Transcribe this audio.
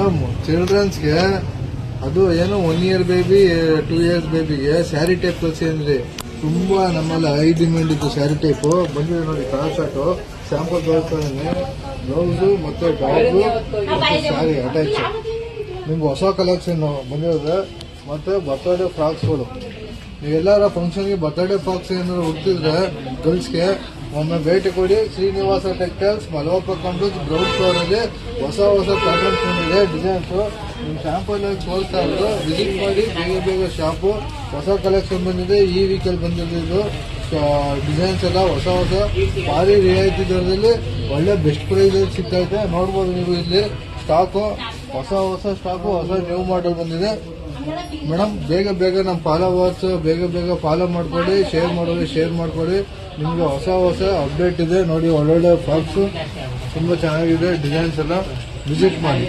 Madam ಚಿಲ್ಡ್ರನ್ಸ್ಗೆ ಅದು ಏನೋ 1 year baby 2 years ಬೇಬಿಗೆ ಸ್ಯಾರಿ ಟೈಪ್ ಕಳಿಸಿ ಅಂದ್ರೆ ತುಂಬಾ ನಮ್ಮಲ್ಲಿ ಹೈ ಡಿಮ್ಯಾಂಡ್ ಇತ್ತು. ಸ್ಯಾರಿ ಟೈಪ್ ಬಂದಿದೆ ನೋಡಿ, ಕಲರ್ ಶಾರ್ಟ್ ಸ್ಯಾಂಪಲ್ ತೋರಿಸ್ತಾನೆ. ಬ್ಲೌಸು ಮತ್ತೆ ಟಾಪು ಮತ್ತೆ ಸ್ಯಾರಿ ಅಟ್ಯಾಚ್. ನಿಮ್ಗೆ ಹೊಸ ಕಲೆಕ್ಷನ್ ಬಂದಿರೋದು. ಮತ್ತೆ ಬರ್ತಡೇ ಫ್ರಾಕ್ಸ್ಗಳು, ನೀವೆಲ್ಲಾರ ಫಂಕ್ಷನ್ಗೆ ಬರ್ತಡೇ ಫ್ರಾಕ್ಸ್ ಏನಾದ್ರು ಹುಡ್ತಿದ್ರೆ ಗರ್ಲ್ಸ್ಗೆ ಒಮ್ಮೆ ಭೇಟಿ ಕೊಡಿ. Srinivasa textiles, Malavappa complex, ground floor ಅಲ್ಲಿ ಹೊಸ ಪ್ಯಾಟರ್ನ್ಸ್ ಬಂದಿದೆ, ಡಿಸೈನ್ಸ್. ನಿಮ್ಮ ಶಾಂಪಲ್ ತೋರಿಸ್ತಾ ಇರೋದು, ವಿಸಿಟ್ ಮಾಡಿ ಬೇಗ ಶಾಂಪು. ಹೊಸ ಕಲೆಕ್ಷನ್ ಬಂದಿದೆ, ಈ ವೀಕಲ್ಲಿ ಬಂದಿದೆ. ಇದು ಡಿಸೈನ್ಸ್ ಎಲ್ಲ ಹೊಸ ಭಾರಿ ರಿಯಾಯಿತಿ ದರದಲ್ಲಿ ಒಳ್ಳೆ ಬೆಸ್ಟ್ ಪ್ರೈಸ್ ಸಿಗ್ತಾ ಇದೆ. ನೋಡ್ಬೋದು ನೀವು ಇಲ್ಲಿ ಸ್ಟಾಕು, ಹೊಸ ಸ್ಟಾಕು, ಹೊಸ ನ್ಯೂ ಮಾಡೆಲ್ ಬಂದಿದೆ. ಮೇಡಮ್ ಬೇಗ ನಮ್ಮ ಫಾಲೋವರ್ಸ್ ಬೇಗ ಫಾಲೋ ಮಾಡ್ಕೊಳ್ಳಿ, ಶೇರ್ ಮಾಡ್ಕೊಳ್ಳಿ. ನಿಮಗೆ ಹೊಸ ಅಪ್ಡೇಟ್ ಇದೆ ನೋಡಿ. ಒಳ್ಳೊಳ್ಳೆ ಫ್ರಾಕ್ಸು ತುಂಬ ಚೆನ್ನಾಗಿದೆ, ಡಿಸೈನ್ಸ್ ಎಲ್ಲ ವಿಸಿಟ್ ಮಾಡಿ.